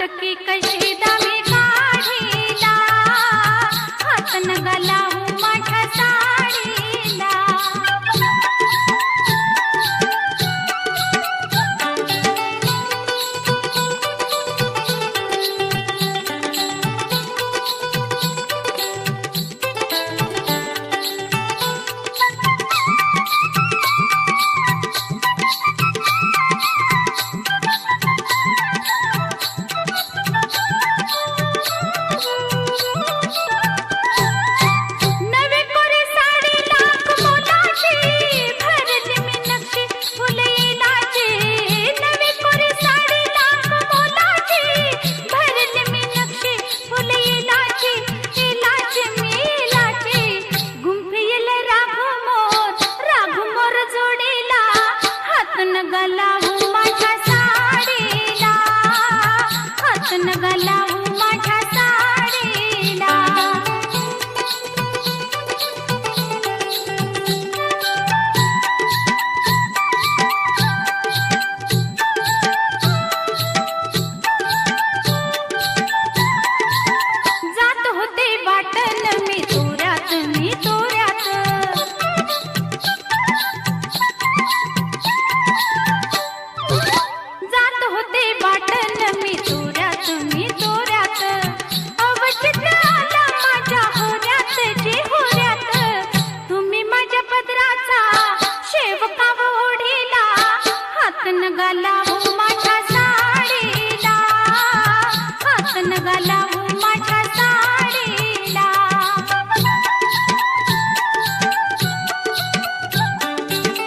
हतकी कशी दामी काढीला, हात नगा लावू माझ्या साडीला. नगा लावू माझ्या साडीला, हात नगा लावू माझ्या साडीला. जात होते वाटण मी तोऱ्यात, मी तोऱ्यात. जात होते वाटण मी तोऱ्यात, मी तोऱ्यात. अवचित आला माझ्या होऱ्यात, जे होऱ्यात. तुम्ही माझ्या पदराचा शेवका ओढीला, हात नगा लावू माझ्या साडीला, हात नगा